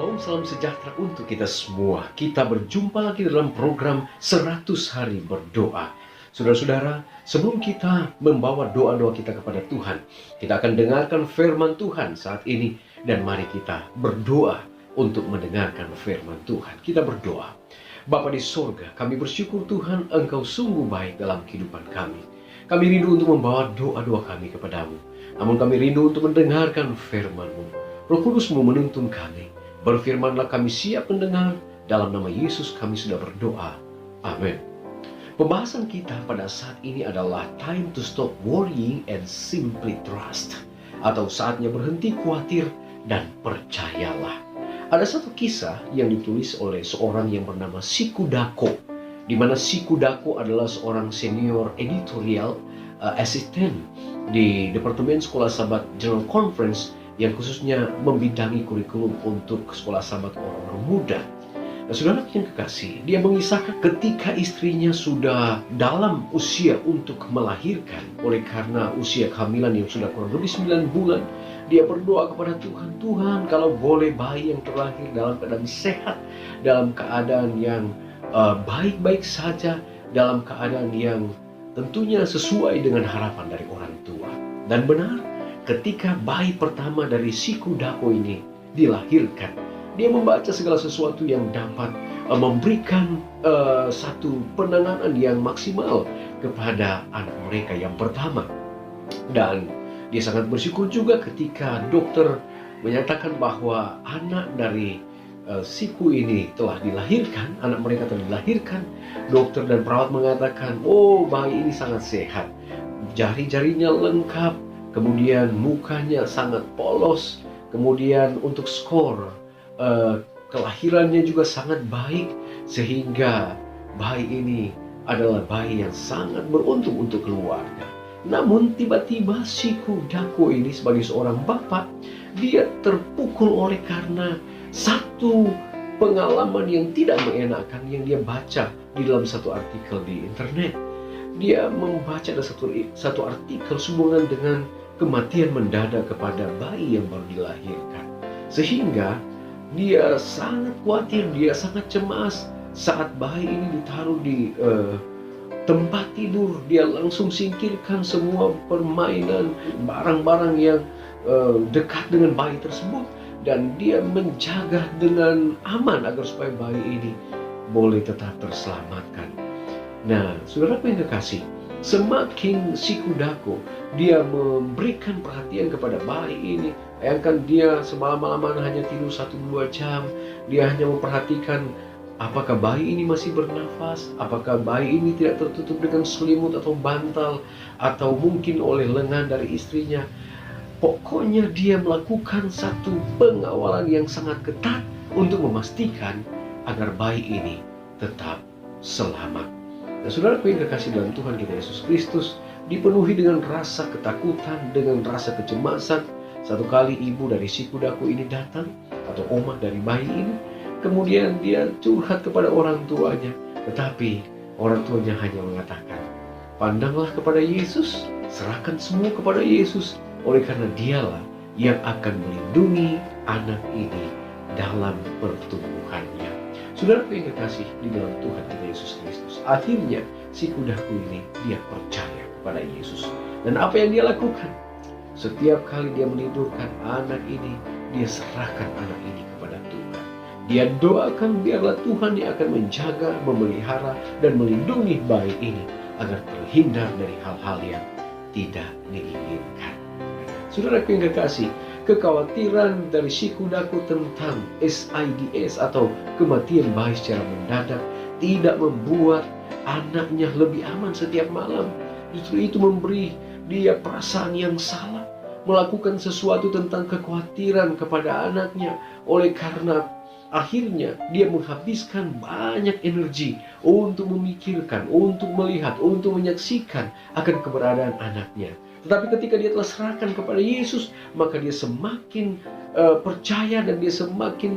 Shalom, salam sejahtera untuk kita semua. Kita berjumpa lagi dalam program 100 Hari Berdoa. Saudara-saudara, sebelum kita membawa doa-doa kita kepada Tuhan, kita akan dengarkan firman Tuhan saat ini. Dan mari kita berdoa untuk mendengarkan firman Tuhan. Kita berdoa. Bapa di sorga, kami bersyukur Tuhan, Engkau sungguh baik dalam kehidupan kami. Kami rindu untuk membawa doa-doa kami kepadamu. Namun kami rindu untuk mendengarkan firman-Mu. Roh Kudus-Mu menuntun kami. Berfirmanlah, kami siap mendengar. Dalam nama Yesus kami sudah berdoa. Amin. Pembahasan kita pada saat ini adalah time to stop worrying and simply trust. Atau saatnya berhenti khawatir dan percayalah. Ada satu kisah yang ditulis oleh seorang yang bernama Shiku Dako, di mana Shiku Dako adalah seorang senior editorial assistant di Departemen Sekolah Sahabat General Conference yang khususnya membidangi kurikulum untuk sekolah sahabat orang-orang muda. Nah, saudara yang kekasih, dia mengisahkan ketika istrinya sudah dalam usia untuk melahirkan, oleh karena usia kehamilan yang sudah kurang lebih 9 bulan, dia berdoa kepada Tuhan, Tuhan kalau boleh bayi yang terlahir dalam keadaan sehat, dalam keadaan yang baik-baik saja, dalam keadaan yang tentunya sesuai dengan harapan dari orang tua. Dan benar, ketika bayi pertama dari Shiku Dako ini dilahirkan, dia membaca segala sesuatu yang dapat memberikan satu penanganan yang maksimal kepada anak mereka yang pertama. Dan dia sangat bersyukur juga ketika dokter menyatakan bahwa anak dari Shiku ini telah dilahirkan, anak mereka telah dilahirkan. Dokter dan perawat mengatakan, oh bayi ini sangat sehat, jari-jarinya lengkap, kemudian mukanya sangat polos, kemudian untuk skor kelahirannya juga sangat baik, sehingga bayi ini adalah bayi yang sangat beruntung untuk keluarga. Namun tiba-tiba Shiku Dako ini sebagai seorang bapak, dia terpukul oleh karena satu pengalaman yang tidak mengenakan yang dia baca di dalam satu artikel di internet. Dia membaca ada satu artikel sehubungan dengan kematian mendadak kepada bayi yang baru dilahirkan. Sehingga dia sangat khawatir, dia sangat cemas. Saat bayi ini ditaruh di tempat tidur, dia langsung singkirkan semua permainan, barang-barang yang dekat dengan bayi tersebut. Dan dia menjaga dengan aman agar supaya bayi ini boleh tetap terselamatkan. Nah, saudaraku yang kekasih, semakin Shiku Dako dia memberikan perhatian kepada bayi ini. Bayangkan dia semalam-malaman hanya tidur 1-2 jam. Dia hanya memperhatikan apakah bayi ini masih bernafas, apakah bayi ini tidak tertutup dengan selimut atau bantal, atau mungkin oleh lengan dari istrinya. Pokoknya dia melakukan satu pengawalan yang sangat ketat untuk memastikan agar bayi ini tetap selamat. Dan saudaraku yang kekasih dalam Tuhan kita Yesus Kristus, dipenuhi dengan rasa ketakutan, dengan rasa kecemasan. Satu kali ibu dari Shiku Dako ini datang, atau omah dari bayi ini, kemudian dia curhat kepada orang tuanya. Tetapi orang tuanya hanya mengatakan, pandanglah kepada Yesus, serahkan semua kepada Yesus, oleh karena dialah yang akan melindungi anak ini dalam pertumbuhannya. Saudaraku yang kekasih di dalam Tuhan kita Yesus Kristus, akhirnya Shiku Dako ini dia percaya kepada Yesus. Dan apa yang dia lakukan? Setiap kali dia menidurkan anak ini, dia serahkan anak ini kepada Tuhan. Dia doakan biarlah Tuhan yang akan menjaga, memelihara, dan melindungi bayi ini agar terhindar dari hal-hal yang tidak diinginkan. Saudaraku yang kekasih, kekhawatiran dari Shiku Dako tentang SIDS atau kematian bayi secara mendadak tidak membuat anaknya lebih aman setiap malam. Justru itu memberi dia perasaan yang salah, melakukan sesuatu tentang kekhawatiran kepada anaknya. Oleh karena akhirnya dia menghabiskan banyak energi untuk memikirkan, untuk melihat, untuk menyaksikan akan keberadaan anaknya. Tetapi ketika dia telah serahkan kepada Yesus, maka dia semakin percaya dan dia semakin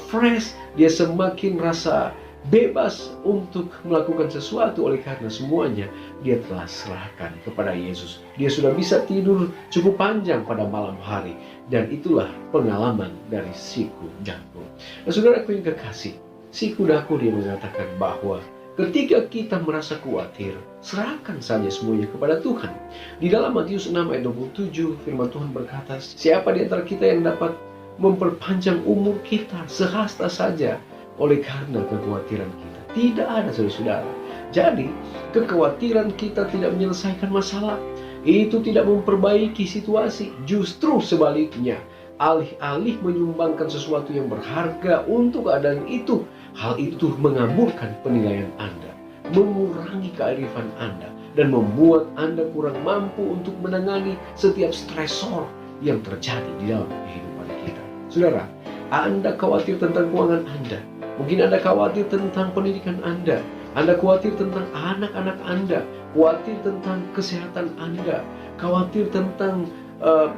fresh, dia semakin rasa bebas untuk melakukan sesuatu oleh karena semuanya dia telah serahkan kepada Yesus. Dia sudah bisa tidur cukup panjang pada malam hari, dan itulah pengalaman dari si kudaku. Nah, saudaraku yang kekasih, si kudaku dia mengatakan bahwa ketika kita merasa khawatir, serahkan saja semuanya kepada Tuhan. Di dalam Matius 6 ayat 27, firman Tuhan berkata, siapa di antara kita yang dapat memperpanjang umur kita sehasta saja oleh karena kekhawatiran kita? Tidak ada, saudara-saudara. Jadi, kekhawatiran kita tidak menyelesaikan masalah. Itu tidak memperbaiki situasi. Justru sebaliknya, alih-alih menyumbangkan sesuatu yang berharga untuk keadaan itu, hal itu mengaburkan penilaian Anda, mengurangi kearifan Anda, dan membuat Anda kurang mampu untuk menangani setiap stresor yang terjadi di dalam kehidupan kita. Saudara, Anda khawatir tentang keuangan Anda. Mungkin Anda khawatir tentang pendidikan Anda. Anda khawatir tentang anak-anak Anda. Khawatir tentang kesehatan Anda. Khawatir tentang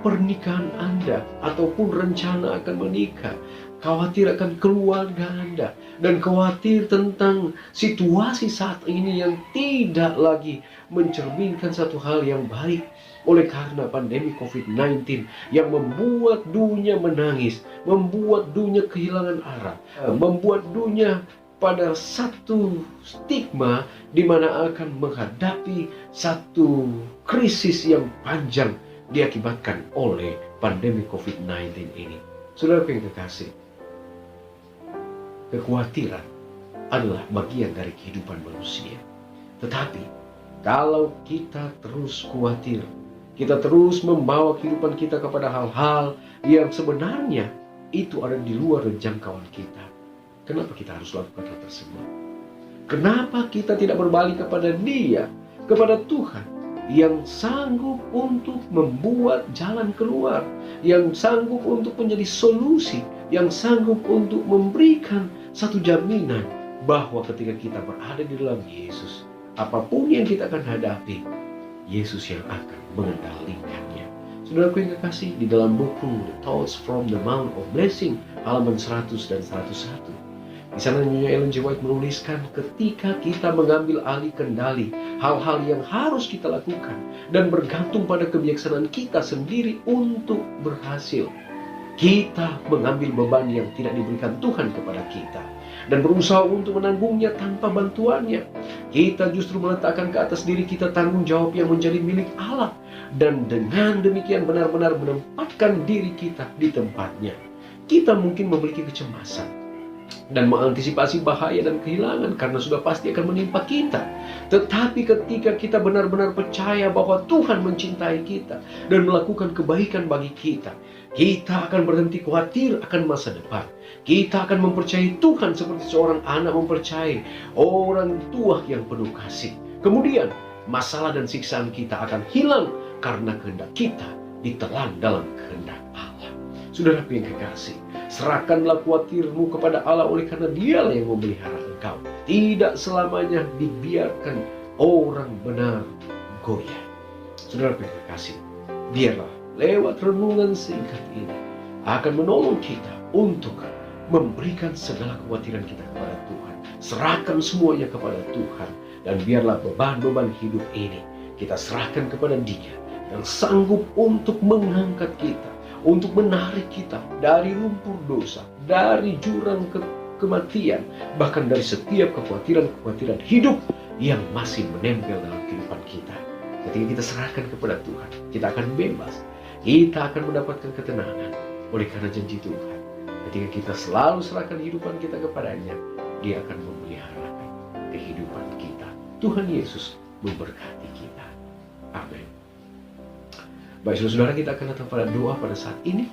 pernikahan Anda. Ataupun rencana akan menikah. Khawatir akan keluarga Anda. Dan khawatir tentang situasi saat ini yang tidak lagi mencerminkan satu hal yang baik. Oleh karena pandemi COVID-19 yang membuat dunia menangis, membuat dunia kehilangan arah, membuat dunia pada satu stigma di mana akan menghadapi satu krisis yang panjang diakibatkan oleh pandemi COVID-19 ini. Saudara yang kekasih, kekhawatiran adalah bagian dari kehidupan manusia. Tetapi kalau kita terus khawatir, kita terus membawa kehidupan kita kepada hal-hal yang sebenarnya itu ada di luar jangkauan kita. Kenapa kita harus lakukan hal tersebut? Kenapa kita tidak berbalik kepada Dia, kepada Tuhan, yang sanggup untuk membuat jalan keluar, yang sanggup untuk menjadi solusi, yang sanggup untuk memberikan satu jaminan bahwa ketika kita berada di dalam Yesus, apapun yang kita akan hadapi, Yesus yang akan mengendalikannya. Saudaraku yang kekasih, di dalam buku The Thoughts from the Mount of Blessing, halaman 100 dan 101, di sana Nyonya Ellen G. White menuliskan, ketika kita mengambil alih kendali hal-hal yang harus kita lakukan dan bergantung pada kebijaksanaan kita sendiri untuk berhasil, kita mengambil beban yang tidak diberikan Tuhan kepada kita dan berusaha untuk menanggungnya tanpa bantuannya. Kita justru meletakkan ke atas diri kita tanggung jawab yang menjadi milik Allah, dan dengan demikian benar-benar menempatkan diri kita di tempatnya. Kita mungkin memiliki kecemasan dan mengantisipasi bahaya dan kehilangan karena sudah pasti akan menimpa kita. Tetapi ketika kita benar-benar percaya bahwa Tuhan mencintai kita dan melakukan kebaikan bagi kita, kita akan berhenti khawatir akan masa depan. Kita akan mempercayai Tuhan seperti seorang anak mempercayai orang tua yang penuh kasih. Kemudian masalah dan siksaan kita akan hilang karena kehendak kita ditelan dalam kehendak Allah. Saudaraku yang kekasih, serahkanlah khawatirmu kepada Allah oleh karena Dialah yang memelihara engkau. Tidak selamanya dibiarkan orang benar goyah. Saudaraku yang kekasih, biarlah lewat renungan singkat ini akan menolong kita untuk memberikan segala kekhawatiran kita kepada Tuhan. Serahkan semuanya kepada Tuhan, dan biarlah beban-beban hidup ini kita serahkan kepada Dia yang sanggup untuk mengangkat kita, untuk menarik kita dari lumpur dosa, dari jurang kematian, bahkan dari setiap kekhawatiran-kekhawatiran hidup yang masih menempel dalam kehidupan kita. Ketika kita serahkan kepada Tuhan, kita akan bebas. Kita akan mendapatkan ketenangan oleh karena janji Tuhan. Ketika kita selalu serahkan kehidupan kita kepadanya, Dia akan memelihara kehidupan kita. Tuhan Yesus memberkati kita. Amin. Baik, saudara, kita akan datang pada doa pada saat ini.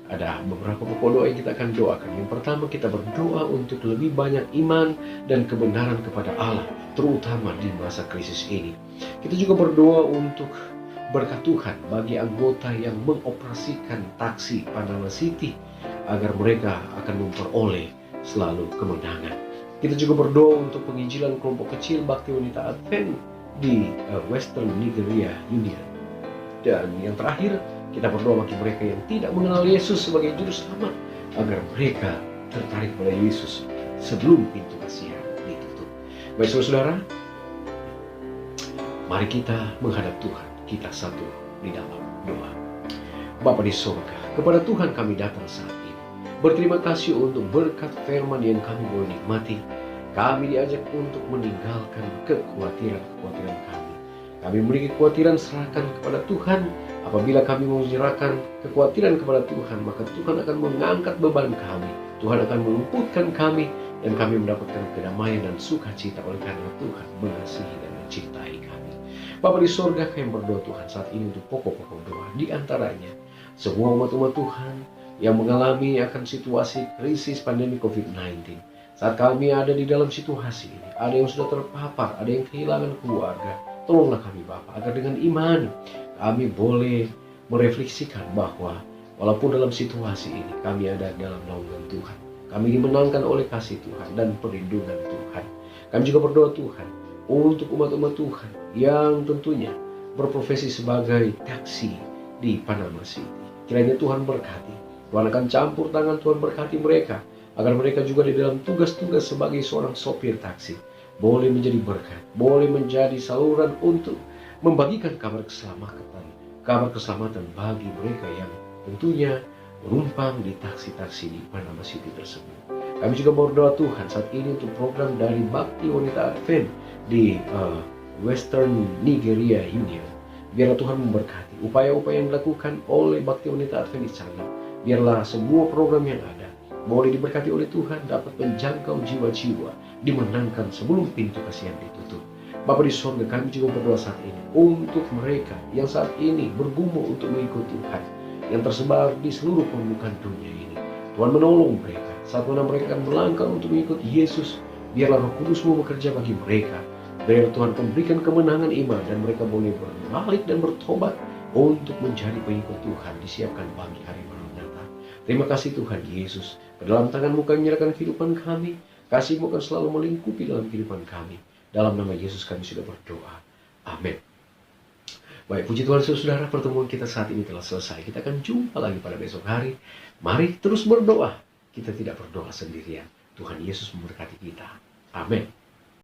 Ada beberapa pokok doa yang kita akan doakan. Yang pertama, kita berdoa untuk lebih banyak iman dan kebenaran kepada Allah, terutama di masa krisis ini. Kita juga berdoa untuk berkat Tuhan bagi anggota yang mengoperasikan taksi Panama City, agar mereka akan memperoleh selalu kemenangan. Kita juga berdoa untuk penginjilan kelompok kecil Bakti Wanita Advent di Western Nigeria Union. Dan yang terakhir, kita berdoa bagi mereka yang tidak mengenal Yesus sebagai juru selamat, agar mereka tertarik pada Yesus sebelum pintu kasihan Baik saudara, mari kita menghadap Tuhan. Kita satu di dalam doa. Bapa di surga, kepada Tuhan kami datang saat ini. Berterima kasih untuk berkat firman yang kami boleh nikmati. Kami diajak untuk meninggalkan kekhawatiran kami. Kami memiliki kekhawatiran, serahkan kepada Tuhan. Apabila kami menyerahkan kekhawatiran kepada Tuhan, maka Tuhan akan mengangkat beban kami. Tuhan akan meluputkan kami, dan kami mendapatkan kedamaian dan sukacita oleh karena Tuhan mengasihi dan mencintai kami. Bapa di surga, kami berdoa Tuhan saat ini untuk pokok-pokok doa. Di antaranya, semua umat-umat Tuhan yang mengalami akan situasi krisis pandemi COVID-19. Saat kami ada di dalam situasi ini, ada yang sudah terpapar, ada yang kehilangan keluarga. Tolonglah kami Bapa, agar dengan iman kami boleh merefleksikan bahwa walaupun dalam situasi ini kami ada dalam naungan Tuhan. Kami dimenangkan oleh kasih Tuhan dan perlindungan Tuhan. Kami juga berdoa Tuhan untuk umat-umat Tuhan yang tentunya berprofesi sebagai taksi di Panama City. Kiranya Tuhan berkati. Tuhan akan campur tangan, Tuhan berkati mereka, agar mereka juga di dalam tugas-tugas sebagai seorang sopir taksi boleh menjadi berkat, boleh menjadi saluran untuk membagikan kabar keselamatan bagi mereka yang tentunya menumpang di taksi-taksi di Panama City tersebut. Kami juga berdoa Tuhan saat ini untuk program dari Bakti Wanita Advent di Western Nigeria Union. Biarlah Tuhan memberkati upaya-upaya yang dilakukan oleh Bakti Wanita Advent di sana. Biarlah semua program yang ada boleh diberkati oleh Tuhan, dapat menjangkau jiwa-jiwa, dimenangkan sebelum pintu kasihan ditutup. Bapa di surga, kami juga berdoa saat ini untuk mereka yang saat ini bergumul untuk mengikut Tuhan, yang tersebar di seluruh permukaan dunia ini. Tuhan menolong mereka saat mana mereka akan melangkah untuk mengikut Yesus. Biarlah Roh Kudus-Mu bekerja bagi mereka. Biarlah Tuhan memberikan kemenangan iman, dan mereka boleh berbalik dan bertobat untuk menjadi pengikut Tuhan, disiapkan bagi hari Maranatha. Terima kasih Tuhan Yesus. Ke dalam tangan-Mu kami menyerahkan kehidupan kami. Kasih-Mu akan selalu melingkupi dalam kehidupan kami. Dalam nama Yesus kami sudah berdoa. Amin. Baik, puji Tuhan saudara, pertemuan kita saat ini telah selesai. Kita akan jumpa lagi pada besok hari. Mari terus berdoa. Kita tidak berdoa sendirian. Tuhan Yesus memberkati kita. Amin.